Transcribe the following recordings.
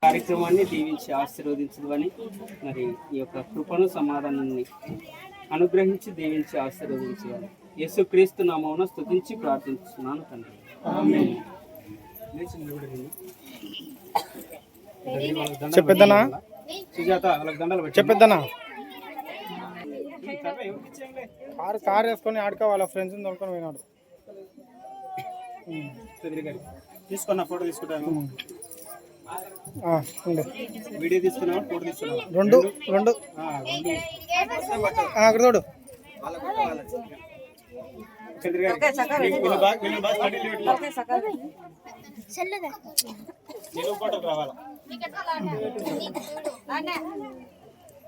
కార్యక్రమాన్ని దీవించి ఆశీర్వదించదని మరి ఈ యొక్క కృపను సమాధానాన్ని అనుగ్రహించి దీవించి ఆశీర్వదించాలి. యేసుక్రీస్తు నామమున స్తుతించి ప్రార్థిస్తున్నాను తండ్రి. ఆమేన్. చెప్పేద్దనా సుజాత వాళ్ళకి దండలు చెప్పేద్దనా కారు వేసుకొని ఆడుకో వాళ్ళ ఫ్రెండ్స్ తోడుకొని పోయినాడు. తీసుకున్నా ఫోటో తీసుకుంటాను. వీడియో తీసుకున్నావా ఫోటో తీసుకున్నావా? రెండు అక్కడ చూడు.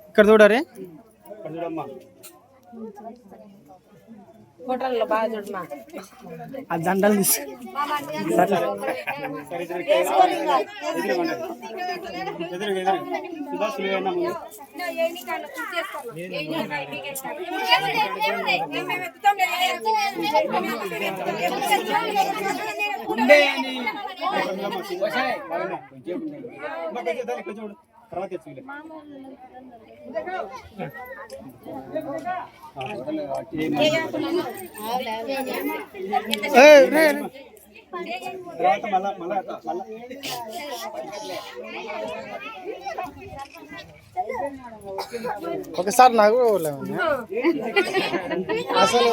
ఇక్కడ చూడరే చూడమ్మా హోటల్లో బాగా చూడమా ఆ దండలు తీసు ఒకసారి నాకు అసలు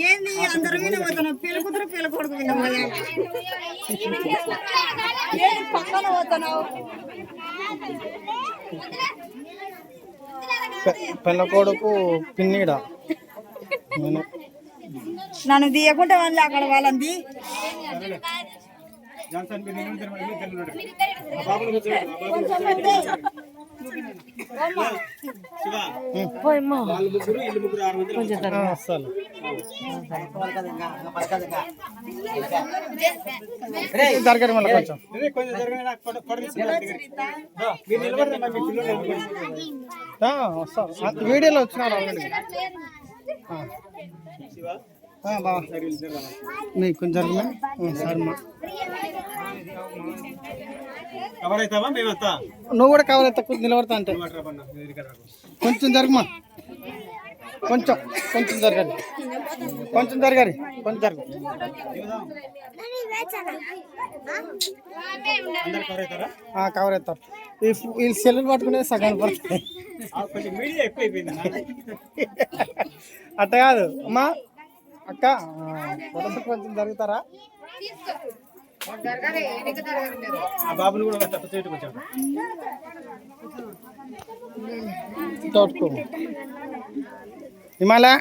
ఏంది అందరూ పోతున్నావు పిల్లకుదురు పిల్లకొడుకు పక్కన పోతున్నావు. పిల్ల కొడుకు పిన్నీడ నన్ను తీయకుంటే వాళ్ళు అక్కడ వాళ్ళంది జరగడం వల్ల కొంచెం వీడియోలో వచ్చినారు ఆల్రెడీ. బాబా నీకు కొంచెం జరిగినా సార్ నువ్వు కూడా కవర్ అవుతా నిలబడతా అంటే కొంచెం జరగమా కొంచెం కొంచెం జరగాలి కొంచెం జరగాలి కొంచెం జరగ కవర్ అవుతారు. వీళ్ళు సెల్లులు పట్టుకునే సగం పడుతుంది. అట్ట కాదు అమ్మా అక్క కొంచెం జరుగుతారా? బాబులు కూడా హిమాలయ